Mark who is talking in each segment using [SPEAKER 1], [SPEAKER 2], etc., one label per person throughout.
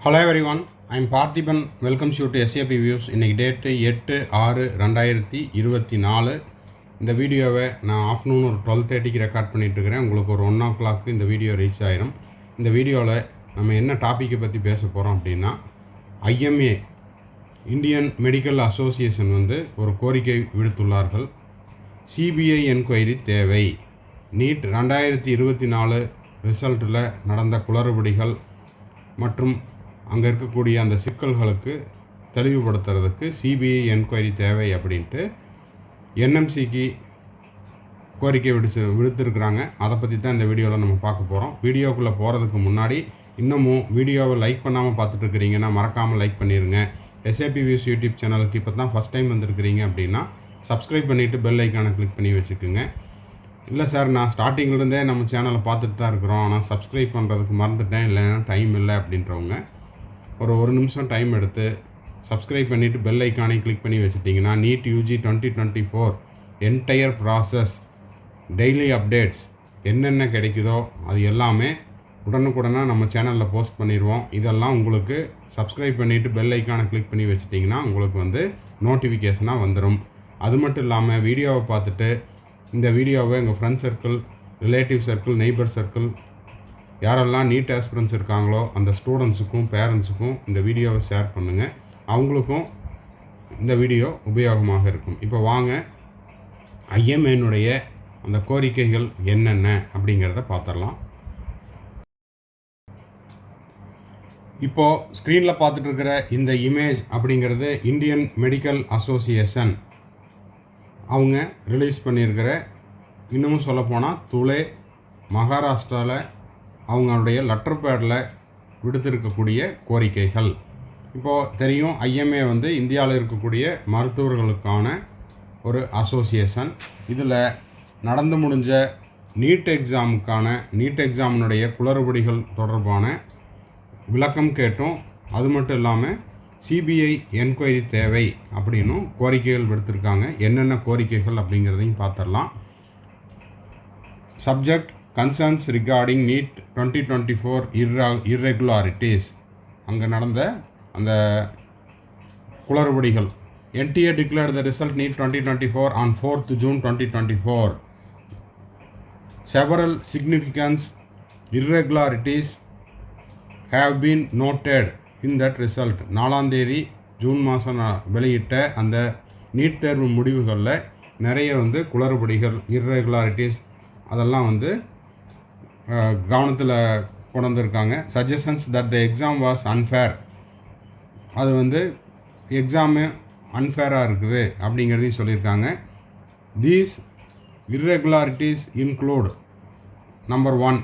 [SPEAKER 1] Hello everyone, I'm Parthiban. Welcomes you to SAP views. இன்றைக்கி date 8/6/2024. இந்த வீடியோவை நான் ஆஃப்டர்நூன் ஒரு 12:30க்கு ரெக்கார்ட் பண்ணிகிட்ருக்கிறேன். உங்களுக்கு ஒரு 1 o'clock இந்த வீடியோ ரீச் ஆயிரும். இந்த வீடியோவில் நம்ம என்ன டாப்பிக்கை பற்றி பேச போகிறோம் அப்படின்னா, IMA இந்தியன் மெடிக்கல் அசோசியேஷன் ஒரு கோரிக்கை விடுத்துள்ளார்கள். CBI என்கொயரி தேவை. நீட் 2024 ரிசல்ட்டில் நடந்த குளறுபடிகள் மற்றும் அங்கே இருக்கக்கூடிய அந்த சிக்கல்களுக்கு தெளிவுபடுத்துறதுக்கு CBI என்கொயரி தேவை அப்படின்ட்டு NMCக்கு கோரிக்கை விடுத்திருக்கிறாங்க. அதை பற்றி தான் இந்த வீடியோவில் நம்ம பார்க்க போகிறோம். வீடியோக்குள்ளே போகிறதுக்கு முன்னாடி இன்னமும் வீடியோவை லைக் பண்ணாமல் பார்த்துட்ருக்கிறீங்கன்னா மறக்காமல் லைக் பண்ணிடுங்க. SAP வியூஸ் யூடியூப் சேனலுக்கு இப்போ தான் ஃபஸ்ட் டைம் வந்திருக்கிறீங்க அப்படின்னா சப்ஸ்கிரைப் பண்ணிவிட்டு பெல் ஐக்கானை கிளிக் பண்ணி வச்சுக்கோங்க. இல்லை சார், நான் ஸ்டார்டிங்லேருந்தே நம்ம சேனலை பார்த்துட்டு தான் இருக்கிறோம், ஆனால் சப்ஸ்கிரைப் பண்ணுறதுக்கு மறந்துட்டேன், இல்லைன்னா டைம் இல்லை அப்படின்றவங்க ஒரு நிமிஷம் டைம் எடுத்து சப்ஸ்கிரைப் பண்ணிவிட்டு பெல் ஐக்கானை கிளிக் பண்ணி வச்சுட்டிங்கன்னா NEET UG 2024 entire process daily updates என்னென்ன கிடைக்குதோ அது எல்லாமே உடனுக்குடனாக நம்ம சேனலில் போஸ்ட் பண்ணிடுவோம். இதெல்லாம் உங்களுக்கு சப்ஸ்கிரைப் பண்ணிவிட்டு பெல் ஐக்கானை கிளிக் பண்ணி வச்சுட்டிங்கன்னா உங்களுக்கு நோட்டிஃபிகேஷனாக வந்துடும். அது மட்டும் இல்லாமல் வீடியோவை பார்த்துட்டு இந்த வீடியோவை எங்கள் friend circle, relative circle, neighbour circle யாரெல்லாம் நீட் ஆஸ்பிரன்ஸ் இருக்காங்களோ அந்த ஸ்டூடெண்ட்ஸுக்கும் பேரண்ட்ஸுக்கும் இந்த வீடியோவை ஷேர் பண்ணுங்கள். அவங்களுக்கும் இந்த வீடியோ உபயோகமாக இருக்கும். இப்போ வாங்க IMAனுடைய அந்த கோரிக்கைகள் என்னென்ன அப்படிங்கிறத பார்த்துடலாம். இப்போது ஸ்க்ரீனில் பார்த்துட்ருக்கிற இந்த இமேஜ் அப்படிங்கிறது இந்தியன் மெடிக்கல் அசோசியேஷன் அவங்க ரிலீஸ் பண்ணியிருக்கிற, இன்னமும் சொல்லப்போனால் துளே மகாராஷ்டிராவில் அவங்களுடைய லெட்டர் பேடில் விடுத்திருக்கக்கூடிய கோரிக்கைகள். இப்போது தெரியும், IMA இந்தியாவில் இருக்கக்கூடிய மருத்துவர்களுக்கான ஒரு அசோசியேஷன். இதில் நடந்து முடிஞ்ச நீட் எக்ஸாமினுடைய குளறுபடிகள் தொடர்பான விளக்கம் கேட்டும், அது மட்டும் இல்லாமல் CBI என்கொயரி தேவை அப்படின்னும் கோரிக்கைகள் விடுத்திருக்காங்க. என்னென்ன கோரிக்கைகள் அப்படிங்கிறதையும் பார்த்துடலாம். Subject concerns regarding NEET 2024 irregularities. அங்கே நடந்த அந்த குளறுபடிகள். NTA declared the result NEET 2024 on 4th June 2024. Several significant irregularities have been noted in that result. 4ஆம் தேதி ஜூன் மாதம் வெளியிட்ட அந்த நீட் தேர்வு முடிவுகளில் நிறைய குளறுபடிகள், irregularities அதெல்லாம் கவனத்தில் கொண்டு வந்திருக்காங்க. Suggestions that the exam was unfair, அது எக்ஸாமு அன்ஃபேராக இருக்குது அப்படிங்கிறதையும் சொல்லியிருக்காங்க. These irregularities include number 1,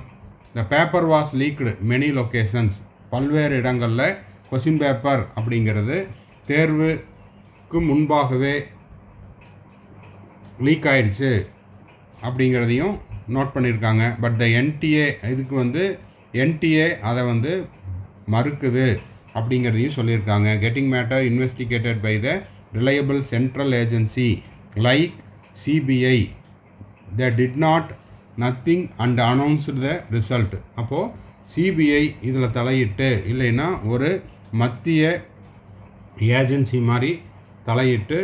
[SPEAKER 1] the paper was leaked many locations. பல்வேறு இடங்களில் கொஷின் பேப்பர் அப்படிங்கிறது தேர்வுக்கு முன்பாகவே லீக் ஆயிடுச்சு அப்படிங்கிறதையும் நோட் பண்ணியிருக்காங்க. பட் த NTA NTA அதை மறுக்குது அப்படிங்கிறதையும் சொல்லியிருக்காங்க. Getting matter investigated by the reliable central agency like CBI. they did not nothing and announced the result. அப்போது CBI இதில் தலையிட்டு, இல்லைன்னா ஒரு மத்திய ஏஜென்சி மாதிரி தலையிட்டு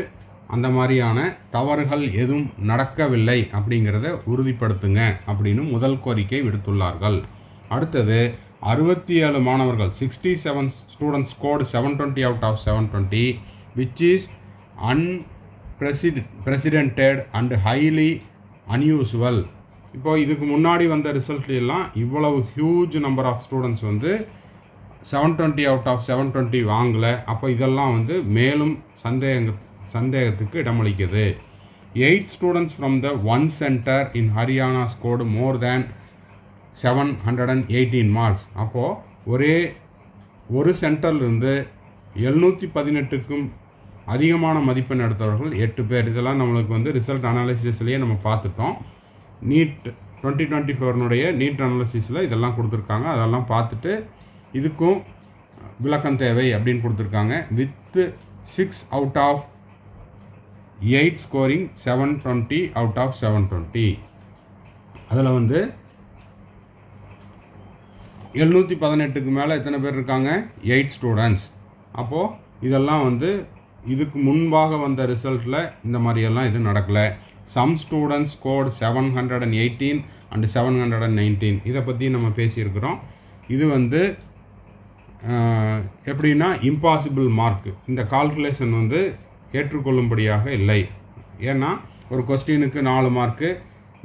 [SPEAKER 1] அந்த மாதிரியான தவறுகள் எதுவும் நடக்கவில்லை அப்படிங்கிறத உறுதிப்படுத்துங்க அப்படின்னு முதல் கோரிக்கை விடுத்துள்ளார்கள். அடுத்தது 67 மாணவர்கள், 67 students scored 720 out of 720, which is unprecedented and highly unusual. இப்போது இதுக்கு முன்னாடி வந்த ரிசல்ட்லாம் இவ்வளவு huge number of students 720 out of 720 வாங்கலை. அப்போ இதெல்லாம் மேலும் சந்தேகத்துக்கு இடமளிக்குது. 8 students from the one centre in Haryana scored more than 718 marks. அப்போது ஒரு சென்டர்லேருந்து 718க்கும் அதிகமான மதிப்பெண் எடுத்தவர்கள் 8 பேர். இதெல்லாம் நம்மளுக்கு ரிசல்ட் அனாலிசிஸ்லேயே நம்ம பார்த்துட்டோம். நீட் 2024 நீட் அனாலிசிஸில் இதெல்லாம் கொடுத்துருக்காங்க. அதெல்லாம் பார்த்துட்டு இதுக்கும் விளக்கம் தேவை அப்படின்னு கொடுத்துருக்காங்க. With 6 out of 8 scoring 720 out of 720. அதில் 718க்கு மேலே எத்தனை பேர் இருக்காங்க? 8 ஸ்டூடெண்ட்ஸ். அப்போது இதெல்லாம் வந்து இதுக்கு முன்பாக வந்த ரிசல்ட்டில் இந்த மாதிரியெல்லாம் இது நடக்கலை. Some students scored 718 and 719. இதை பற்றி நம்ம பேசியிருக்கிறோம். இது வந்து எப்படின்னா இம்பாசிபிள் மார்க். இந்த கால்குலேஷன் வந்து ஏற்றுக்கொள்ளும்படியாக இல்லை. ஏன்னா ஒரு கொஸ்டினுக்கு 4 மார்க்கு,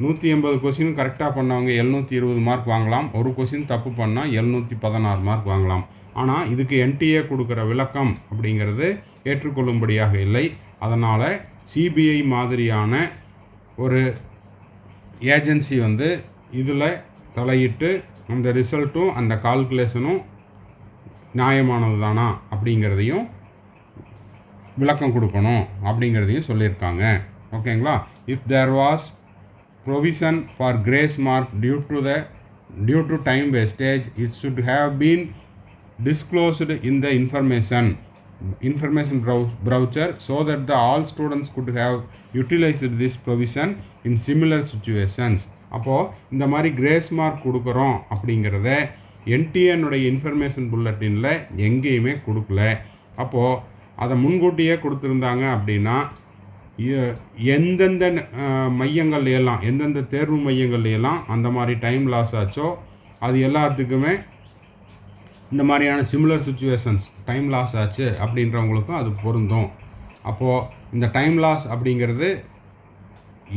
[SPEAKER 1] 180 கொஸ்டின் கரெக்டாக பண்ணவங்க 720 மார்க் வாங்கலாம். ஒரு கொஸ்டின் தப்பு பண்ணால் 716 மார்க் வாங்கலாம். ஆனால் இதுக்கு என்டிஏ கொடுக்குற விளக்கம் அப்படிங்கிறது ஏற்றுக்கொள்ளும்படியாக இல்லை. அதனால் சிபிஐ மாதிரியான ஒரு ஏஜென்சி வந்து இதில் தலையிட்டு அந்த ரிசல்ட்டும் அந்த கால்குலேஷனும் நியாயமானது தானா அப்படிங்கிறதையும் விளக்கம் கொடுக்கணும் அப்படிங்கிறதையும் சொல்லியிருக்காங்க. ஓகேங்களா? If there was provision for grace mark due to time wastage it should have been disclosed in the information brochure so that all students could have utilized this provision in similar situations. அப்போது இந்த மாதிரி grace mark கொடுக்குறோம் அப்படிங்கிறத என்டிஏனுடைய information புல்லட்டினில் எங்கேயுமே கொடுக்கல. அப்போது அதை முன்கூட்டியே கொடுத்துருந்தாங்க அப்படின்னா எந்தெந்த மையங்கள்லாம் எந்தெந்த தேர்வு மையங்கள்லாம் அந்த மாதிரி டைம் லாஸ் ஆச்சோ அது எல்லாத்துக்குமே இந்த மாதிரியான சிமிலர் சுச்சுவேஷன்ஸ் டைம் லாஸ் ஆச்சு அப்படின்றவங்களுக்கும் அது பொருந்தும். அப்போது இந்த டைம் லாஸ் அப்படிங்கிறது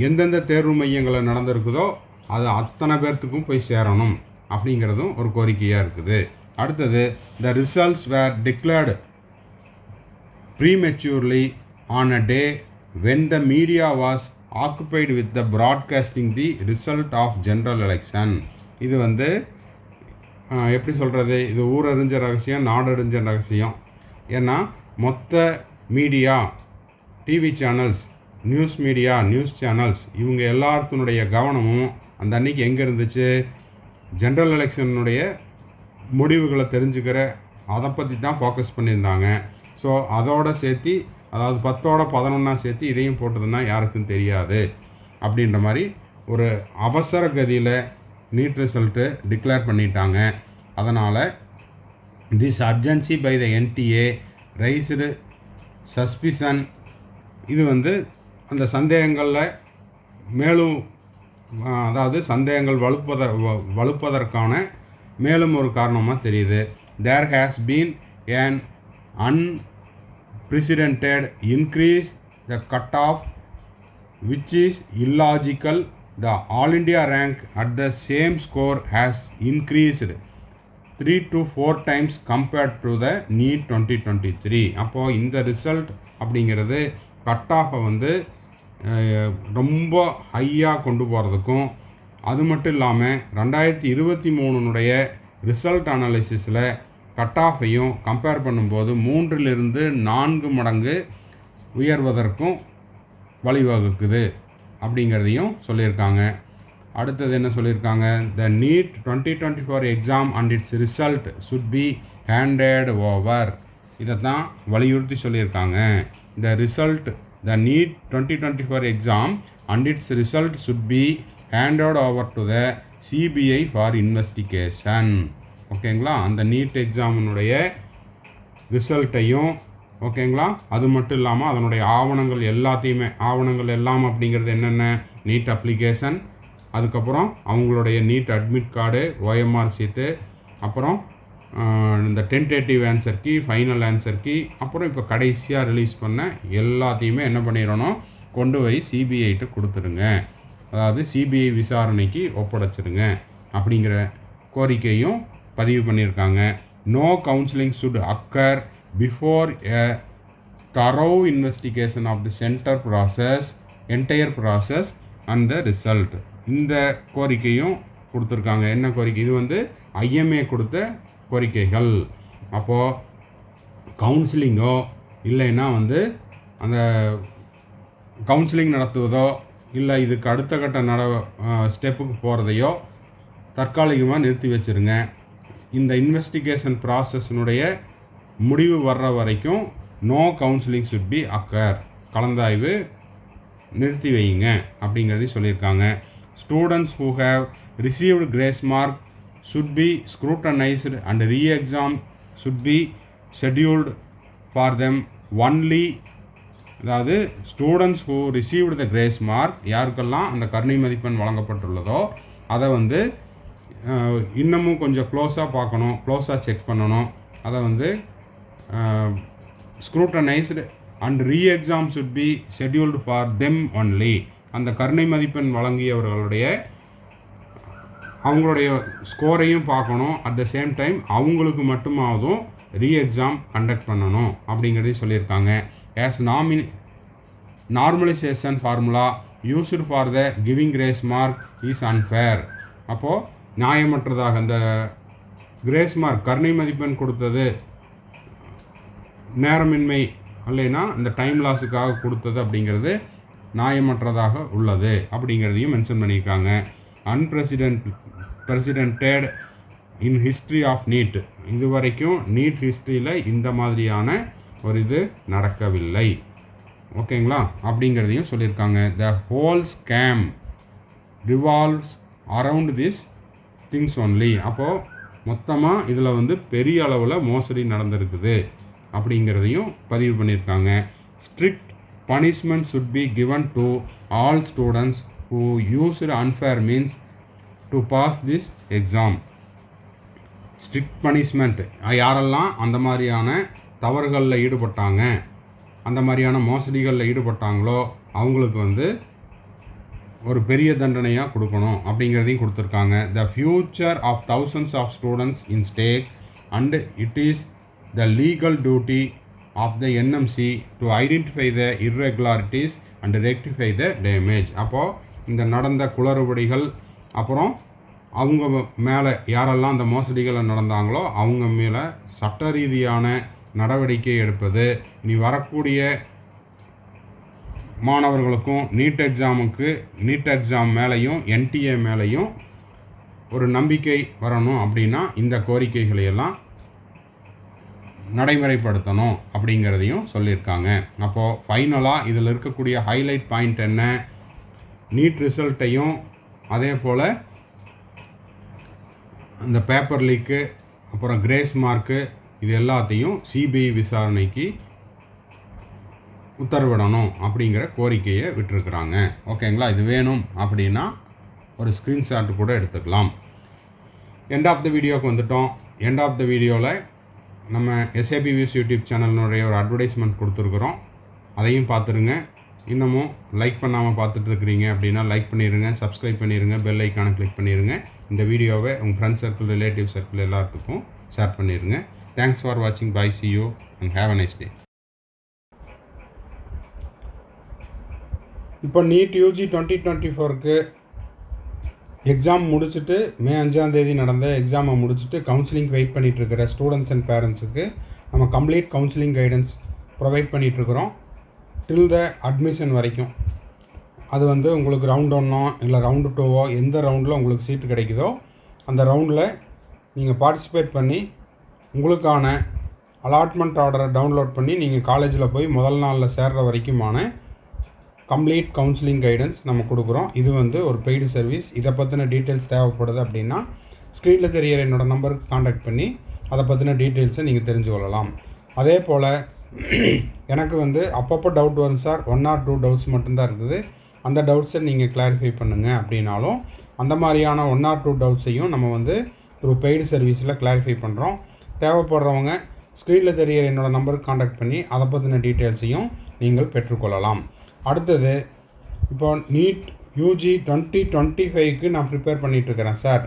[SPEAKER 1] எந்தெந்த தேர்வு மையங்களில் நடந்திருக்குதோ அது அத்தனை பேர்த்துக்கும் போய் சேரணும் அப்படிங்கிறதும் ஒரு கோரிக்கையாக இருக்குது. அடுத்தது, the results were declared prematurely on a day when the media was occupied with the broadcasting the result of general election. இது வந்து எப்படி சொல்கிறது, இது ஊரறிஞ்ச ரகசியம், நாடறிஞ்ச ரகசியம். ஏன்னா மொத்த media, TV channels, news media, news channels இவங்க எல்லாத்தினுடைய கவனமும் அந்த அன்றைக்கி எங்கே இருந்துச்சு? ஜென்ரல் எலெக்ஷனுடைய முடிவுகளை தெரிஞ்சுக்கிற அதை பற்றி தான் ஃபோக்கஸ் பண்ணியிருந்தாங்க. ஸோ அதோட சேர்த்து, அதாவது 10ஓட 11 சேர்த்து இதையும் போட்டதுன்னா யாருக்கும் தெரியாது அப்படின்ற மாதிரி ஒரு அவசர கதியில் நீட் ரிசல்ட்டு டிக்ளேர் பண்ணிட்டாங்க. அதனால் this urgency by the NTA raised suspicion. இது வந்து அந்த சந்தேகங்களில் மேலும், அதாவது சந்தேகங்கள் வலுப்பதற்கான மேலும் ஒரு காரணமாக தெரியுது. There has been an unprecedented increase the cutoff which is illogical. The all India rank at the same score has increased 3 to 4 times compared to the NEET 2023. அப்போது இந்த ரிசல்ட் அப்படிங்கிறது கட் ஆஃபை வந்து ரொம்ப ஹையாக கொண்டு போகிறதுக்கும், அது மட்டும் இல்லாமல் 2023 ரிசல்ட் அனாலிசிஸில் கட் ஆஃபையும் கம்பேர் பண்ணும்போது 3 to 4 மடங்கு உயர்வதற்கும் வழிவகுக்குது அப்படிங்கிறதையும் சொல்லியிருக்காங்க. அடுத்தது என்ன சொல்லியிருக்காங்க? The need 2024 exam and it's result should be handed over. இதை தான் வலியுறுத்தி சொல்லியிருக்காங்க. The need 2024 exam and it's result should be handed over to the CBI for investigation. ஓகேங்களா? அந்த நீட் எக்ஸாமினுடைய ரிசல்ட்டையும், ஓகேங்களா, அது மட்டும் இல்லாமல் அதனுடைய ஆவணங்கள் எல்லாம் அப்படிங்கிறது என்னென்ன? நீட் அப்ளிகேஷன், அதுக்கப்புறம் அவங்களுடைய NEET admit card, OMR sheet, அப்புறம் இந்த tentative answer key, final answer key, அப்புறம் இப்போ கடைசியாக ரிலீஸ் பண்ண எல்லாத்தையுமே என்ன பண்ணிடணும்? கொண்டு போய் சிபிஐட்ட கொடுத்துருங்க, அதாவது சிபிஐ விசாரணைக்கு ஒப்படைச்சிருங்க அப்படிங்கிற கோரிக்கையும் பதிவு பண்ணியிருக்காங்க. No counselling should occur before a thorough investigation of the entire process and the result. இந்த கோரிக்கையும் கொடுத்துருக்காங்க. என்ன கோரிக்கை? இது வந்து ஐஎம்ஏ கொடுத்த கோரிக்கைகள். அப்போது கவுன்சிலிங்கோ இல்லைன்னா வந்து அந்த கவுன்சிலிங் நடத்துவதோ இல்லை இதுக்கு அடுத்த கட்ட ஸ்டெப்புக்கு போகிறதையோ தற்காலிகமாக நிறுத்தி வச்சுருங்க. இந்த இன்வெஸ்டிகேஷன் ப்ராசஸ்னுடைய முடிவு வர்ற வரைக்கும் no counselling should be occur, கலந்தாய்வு நிறுத்தி வைங்க அப்படிங்கிறதையும் சொல்லியிருக்காங்க. Students who have received grace mark should be scrutinized and re-exam should be scheduled for them only. அதாவது students who received the grace mark, யாருக்கெல்லாம் அந்த கருணை மதிப்பெண் வழங்கப்பட்டுள்ளதோ அதை வந்து இன்னமும் கொஞ்சம் க்ளோஸாக பார்க்கணும், க்ளோஸாக செக் பண்ணணும். அதை வந்து scrutinized and re-exam should be scheduled for them only. அந்த கருணை மதிப்பெண் வழங்கியவர்களுடைய அவங்களுடைய ஸ்கோரையும் பார்க்கணும். அட் த சேம் டைம் அவங்களுக்கு மட்டுமாவதும் ரீஎக்ஸாம் கண்டக்ட் பண்ணணும் அப்படிங்கிறதையும் சொல்லியிருக்காங்க. As normalisation formula used for the giving grace mark is unfair. அப்போது நியாயமற்றதாக இந்த கிரேஸ் மார்க் கருணை மதிப்பெண் கொடுத்தது நேரமின்மை இல்லைன்னா இந்த டைம் லாஸுக்காக கொடுத்தது அப்படிங்கிறது நியாயமற்றதாக உள்ளது அப்படிங்கிறதையும் மென்ஷன் பண்ணியிருக்காங்க. Unprecedented in history of NEET, இதுவரைக்கும் நீட் ஹிஸ்ட்ரியில் இந்த மாதிரியான ஒரு இது நடக்கவில்லை. ஓகேங்களா, அப்படிங்கிறதையும் சொல்லியிருக்காங்க. The whole scam revolves around this things only. அப்போது மொத்தமாக இதில் வந்து பெரிய அளவில் மோசடி நடந்திருக்குது அப்படிங்கிறதையும் பதிவு பண்ணியிருக்காங்க. Strict punishment should be given to all students who used unfair means to pass this exam. Strict punishment, யாரெல்லாம் அந்த மாதிரியான தவறுகளில் ஈடுபட்டாங்க, அந்த மாதிரியான மோசடிகளில் ஈடுபட்டாங்களோ அவங்களுக்கு வந்து ஒரு பெரிய தண்டனையாக கொடுக்கணும் அப்படிங்கிறதையும் கொடுத்துருக்காங்க. The future of thousands of students in stake and it is the legal duty of the NMC to identify the irregularities and rectify the damage. அப்போது இந்த நடந்த குளறுபடிகள் அப்புறம் அவங்க மேலே யாரெல்லாம் அந்த மோசடிகளை நடந்தாங்களோ அவங்க மேலே சட்ட ரீதியான நடவடிக்கை எடுப்பது. இனி வரக்கூடிய மாணவர்களுக்கும் நீட் எக்ஸாம் மேலேயும் NTA மேலேயும் ஒரு நம்பிக்கை வரணும் அப்படின்னா இந்த கோரிக்கைகளையெல்லாம் நடைமுறைப்படுத்தணும் அப்படிங்கிறதையும் சொல்லியிருக்காங்க. அப்போது ஃபைனலாக இதில் இருக்கக்கூடிய ஹைலைட் பாயிண்ட் என்ன, நீட் ரிசல்ட்டையும் அதே போல் இந்த பேப்பர் லீக்கு அப்புறம் கிரேஸ் மார்க்கு இது எல்லாத்தையும் சிபிஐ விசாரணைக்கு உத்தரவிடணும் அப்படிங்கிற கோரிக்கையை விட்டுருக்குறாங்க. ஓகேங்களா, இது வேணும் அப்படின்னா ஒரு ஸ்க்ரீன்ஷாட் கூட எடுத்துக்கலாம். எண்ட் ஆஃப் த வீடியோவுக்கு வந்துட்டோம். எண்ட் ஆஃப் த வீடியோவில் நம்ம SAPViews யூடியூப் சேனலினுடைய ஒரு அட்வர்டைஸ்மெண்ட் கொடுத்துருக்குறோம், அதையும் பார்த்துருங்க. இன்னமும் லைக் பண்ணாமல் பார்த்துட்ருக்கிறீங்க அப்படின்னா லைக் பண்ணிடுங்க, சப்ஸ்கிரைப் பண்ணிடுங்க, பெல் ஐக்கானை கிளிக் பண்ணிடுங்க. இந்த வீடியோவை உங்கள் ஃப்ரெண்ட்ஸ் சர்க்கிள், ரிலேட்டிவ் சர்க்கிள் எல்லாத்துக்கும் ஷேர் பண்ணிடுங்க. தேங்க்ஸ் ஃபார் வாட்சிங். Bye, see you and have a nice day. இப்போ நீட் UG 2024க்கு எக்ஸாம் முடிச்சுட்டு மே 5 நடந்த எக்ஸாமை முடிச்சுட்டு கவுன்சிலிங் வெயிட் பண்ணிகிட்ருக்கிற ஸ்டூடெண்ட்ஸ் அண்ட் பேரண்ட்ஸுக்கு நம்ம கம்ப்ளீட் கவுன்சிலிங் கைடன்ஸ் ப்ரொவைட் பண்ணிகிட்ருக்குறோம் டில் த அட்மிஷன் வரைக்கும். அது வந்து உங்களுக்கு ரவுண்ட் 1 இல்லை ரவுண்டு 2 எந்த ரவுண்டில் உங்களுக்கு சீட்டு கிடைக்குதோ அந்த ரவுண்டில் நீங்கள் பார்ட்டிசிபேட் பண்ணி உங்களுக்கான அலாட்மெண்ட் ஆர்டரை டவுன்லோட் பண்ணி நீங்கள் காலேஜில் போய் முதல் நாளில் சேர்கிற வரைக்குமான கம்ப்ளீட் கவுன்சிலிங் கைடன்ஸ் நம்ம கொடுக்குறோம். இது வந்து ஒரு பெய்டு சர்வீஸ். இதை பற்றின டீட்டெயில்ஸ் தேவைப்படுது அப்படின்னா ஸ்க்ரீனில் தெரிகிற என்னோடய நம்பருக்கு காண்டாக்ட் பண்ணி அதை பற்றின டீட்டெயில்ஸை நீங்கள் தெரிஞ்சு கொள்ளலாம். அதே போல் எனக்கு வந்து அப்பப்போ டவுட் வரும் சார், 1 or 2 டவுட்ஸ் மட்டும்தான் இருக்குது, அந்த டவுட்ஸை நீங்கள் கிளாரிஃபை பண்ணுங்கள் அப்படின்னாலும் அந்த மாதிரியான 1 or 2 டவுட்ஸையும் நம்ம வந்து த்ரூ பெய்டு சர்வீஸில் கிளாரிஃபை பண்ணுறோம். தேவைப்படுறவங்க ஸ்க்ரீனில் தெரிகிற என்னோடய நம்பருக்கு காண்டாக்ட் பண்ணி அதை பற்றின டீட்டெயில்ஸையும் நீங்கள் பெற்றுக்கொள்ளலாம். அடுத்தது இப்போ நீட் UG 2025க்கு நான் ப்ரிப்பேர் பண்ணிகிட்ருக்கிறேன் சார்,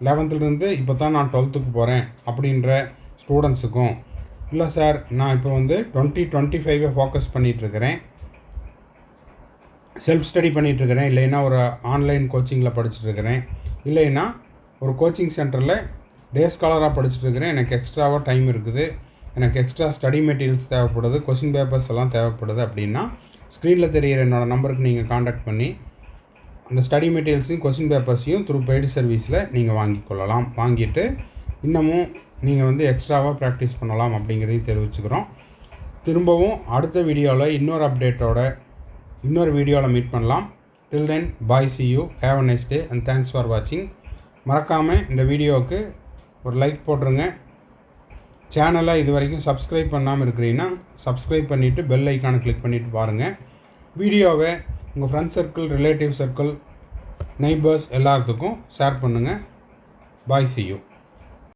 [SPEAKER 1] 11th இப்போ தான் நான் 12th போகிறேன் அப்படின்ற ஸ்டூடெண்ட்ஸுக்கும், இல்லை சார் நான் இப்போ வந்து 2025 ஃபோக்கஸ் பண்ணிகிட்ருக்கிறேன், செல்ஃப் ஸ்டடி பண்ணிகிட்ருக்கிறேன், இல்லைன்னா ஒரு ஆன்லைன் கோச்சிங்கில் படிச்சுட்ருக்கிறேன், இல்லைன்னா ஒரு கோச்சிங் சென்டரில் டே ஸ்காலராக படிச்சுட்ருக்கிறேன், எனக்கு எக்ஸ்ட்ராவாக டைம் இருக்குது, எனக்கு எக்ஸ்ட்ரா ஸ்டடி மெட்டீரியல்ஸ் தேவைப்படுது, கொஸ்டின் பேப்பர்ஸ் எல்லாம் தேவைப்படுது அப்படின்னா ஸ்க்ரீனில் தெரிகிற என்னோடய நம்பருக்கு நீங்கள் காண்டாக்ட் பண்ணி அந்த ஸ்டடி மெட்டீரியல்ஸையும் கொஸ்டின் பேப்பர்ஸையும் த்ரூ பெய்டு சர்வீஸில் நீங்கள் வாங்கிக்கொள்ளலாம். வாங்கிட்டு இன்னமும் நீங்கள் வந்து எக்ஸ்ட்ராவாக ப்ராக்டிஸ் பண்ணலாம் அப்படிங்கிறதையும் தெரிவிச்சுக்கிறோம். திரும்பவும் அடுத்த வீடியோவில் இன்னொரு அப்டேட்டோட இன்னொரு வீடியோவில் மீட் பண்ணலாம். டில் தென், பாய், see you, have a nice day and thanks for watching. மறக்காமல் இந்த வீடியோவுக்கு ஒரு லைக் போட்டுருங்க. சேனலை இது வரைக்கும் சப்ஸ்கிரைப் பண்ணாமல் இருக்கிறீங்கன்னா சப்ஸ்கிரைப் பண்ணிவிட்டு பெல் ஐக்கானை கிளிக் பண்ணிவிட்டு பாருங்கள். வீடியோவை உங்கள் friends circle, relative circle, neighbours எல்லாத்துக்கும் ஷேர் பண்ணுங்கள். பாய், see you.